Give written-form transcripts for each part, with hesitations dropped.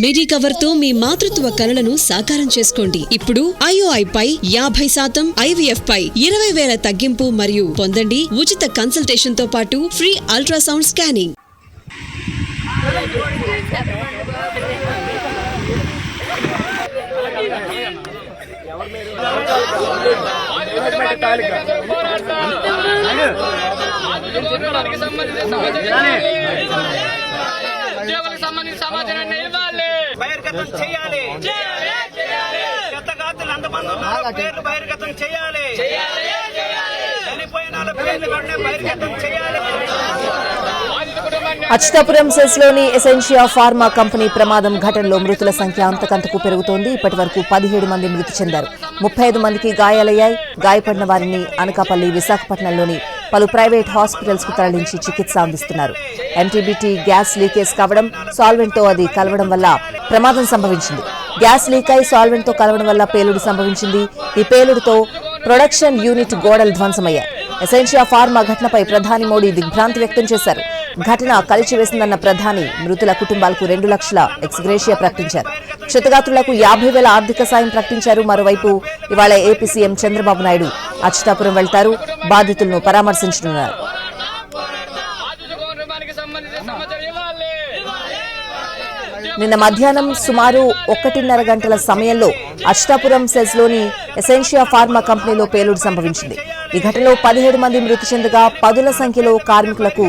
మిడి cover తో మీ మాతృత్వ కలలను సాకారం చేసుకోండి. ఇప్పుడు IOI పై 50%, IVF పై 20,000 తగ్గింపు మరియు పొందండి ఉచిత కన్సల్టేషన్ తో పాటు ఫ్రీ అల్ట్రాసౌండ్ స్కానింగ్. బహిర్గతం చేయాలి. పేర్లు బహిర్గతం చేయాలి. చనిపోయిన పేర్లు బహిర్గతం చేయాలి. అచ్యుతాపురం సెస్ లోని ఎసెన్షియా ఫార్మా కంపెనీ ప్రమాదం ఘటనలో మృతుల సంఖ్య అంతకంతకు పెరుగుతోంది. ఇప్పటి వరకు 17 మంది మృతి చెందారు. 35 మందికి గాయాలయ్యాయి. గాయపడిన వారిని అనకాపల్లి, విశాఖపట్నంలోని పలు ప్రైవేట్ హాస్పిటల్స్ కు తరలించి చికిత్స అందిస్తున్నారు. MTBT గ్యాస్ లీకేజ్ కావడం, సాల్వెంట్ తో అది కలవడం వల్ల ప్రమాదం సంభవించింది. గ్యాస్ లీక్ అయి సాల్వెంట్ తో కలవడం వల్ల పేలుడు సంభవించింది. ఈ పేలుడుతో ప్రొడక్షన్ యూనిట్ గోడలు ధ్వంసమయ్యాయి. ఎసెన్షియా ఫార్మా ఘటనపై ప్రధాని మోడీ దిగ్భ్రాంతి వ్యక్తం చేశారు. ఘటన కలిచివేసిందన్న ప్రధాని మృతుల కుటుంబాలకు 2 లక్షల ఎక్స్గ్రేషియా ప్రకటించారు. క్షతగాత్రులకు 50,000 ఆర్థిక సాయం ప్రకటించారు. మరోవైపు ఇవాళ ఏపీ సీఎం చంద్రబాబు నాయుడు అచ్యుతాపురం వెళ్తారు. బాధితులను పరామర్శించనున్నారు. నిన్న మధ్యాహ్నం సుమారు 1:30 గంటల సమయంలో అచ్యుతాపురం సెస్ లోని ఎసెన్షియా ఫార్మా కంపెనీలో పేలుడు సంభవించింది. ఈ ఘటనలో 17 మంది మృతి చెందగా 10ల సంఖ్యలో కార్మికులకు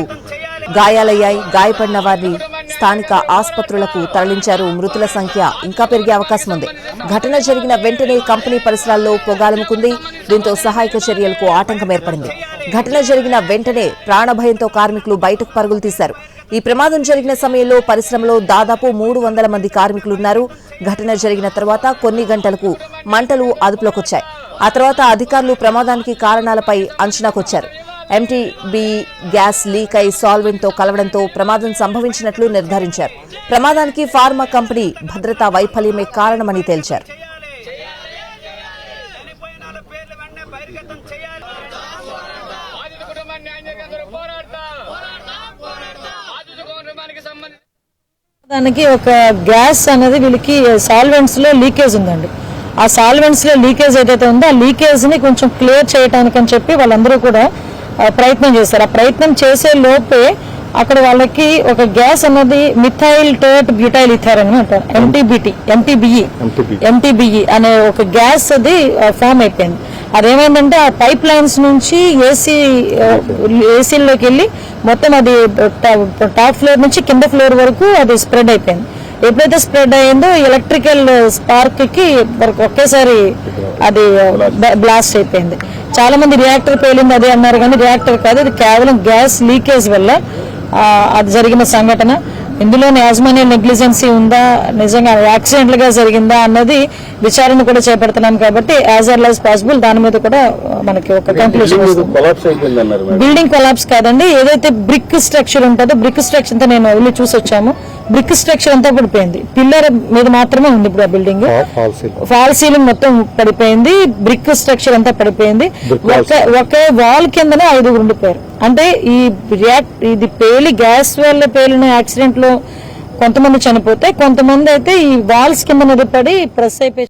గాయాలయ్యాయి. గాయపడిన వారిని స్థానిక ఆసుపత్రులకు తరలించారు. మృతుల సంఖ్య ఇంకా పెరిగే అవకాశం ఉంది. ఘటన జరిగిన వెంటనే కంపెనీ పరిసరాల్లో పొగాలముకుంది. దీంతో సహాయక చర్యలకు ఆటంకం ఏర్పడింది. ఘటన జరిగిన వెంటనే ప్రాణభయంతో కార్మికులు బయటకు పరుగులు తీశారు. ఈ ప్రమాదం జరిగిన సమయంలో పరిశ్రమలో దాదాపు 300 మంది కార్మికులున్నారు. ఘటన జరిగిన తర్వాత కొన్ని గంటలకు మంటలు అదుపులోకొచ్చాయి. ఆ తర్వాత అధికారులు ప్రమాదానికి కారణాలపై అంచనాకొచ్చారు. MTBE గ్యాస్ లీక్ అయి సాల్వెంట్ తో కలవడంతో ప్రమాదం సంభవించినట్లు నిర్ధారించారు. ప్రమాదానికి ఫార్మా కంపెనీ భద్రతా వైఫల్యమే కారణమని తేల్చారు. దానికి ఒక గ్యాస్ అనేది వీళ్ళకి సాల్వెంట్స్ లో లీకేజ్ ఉందండి. ఆ సాల్వెంట్స్ లో లీకేజ్ ఏదైతే ఉందో ఆ లీకేజ్ ని కొంచెం క్లియర్ చేయడానికి అని చెప్పి వాళ్ళందరూ కూడా ప్రయత్నం చేస్తారు. ఆ ప్రయత్నం చేసే లోపే అక్కడ వాళ్ళకి ఒక గ్యాస్ అన్నది మిథైల్ టర్ట్ బ్యూటైల్ ఇథర్ అని అంటారు. MTBE అనే ఒక గ్యాస్ అది ఫామ్ అయిపోయింది. అదేమైందంటే ఆ పైప్ లైన్స్ నుంచి ఏసీలోకి వెళ్ళి మొత్తం అది టాప్ ఫ్లోర్ నుంచి కింద ఫ్లోర్ వరకు అది స్ప్రెడ్ అయిపోయింది. ఎప్పుడైతే స్ప్రెడ్ అయ్యిందో ఎలక్ట్రికల్ స్పార్క్ కి ఒకేసారి అది బ్లాస్ట్ అయిపోయింది. చాలా మంది రియాక్టర్ పేలింది అదే అన్నారు, కానీ రియాక్టర్ కాదు, అది కేవలం గ్యాస్ లీకేజ్ వల్ల అది జరిగిన సంఘటన. ఇందులోనే యాజమాన్య నెగ్లిజెన్సీ ఉందా, నిజంగా యాక్సిడెంటల్ గా జరిగిందా అన్నది విచారణ కూడా చేపడుతున్నాం. కాబట్టి యాజ్ ఎర్లీ యాజ్ పాసిబుల్ దాని మీద కూడా మనకి ఒక కంక్లూజన్ వస్తుంది. బిల్డింగ్ కొలాప్స్ కాదండి, ఏదైతే బ్రిక్ స్ట్రక్చర్ ఉంటుందో బ్రిక్ స్ట్రక్చర్ అంతా నేను వెళ్ళి చూసి వచ్చాము. బ్రిక్ స్ట్రక్చర్ అంతా పడిపోయింది. పిల్లర్ మీద మాత్రమే ఉంది ఇప్పుడు ఆ బిల్డింగ్. ఫాల్ సీలింగ్ మొత్తం పడిపోయింది. బ్రిక్ స్ట్రక్చర్ అంతా పడిపోయింది. ఒకే వాల్ కిందనే 5 ఉండిపోయారు. అంటే ఇది పేలి గ్యాస్ వల్ల పేలిన యాక్సిడెంట్ లో కొంతమంది చనిపోతే, కొంతమంది అయితే ఈ వాల్స్ కింద మీద పడి ప్రెస్ అయిపోయి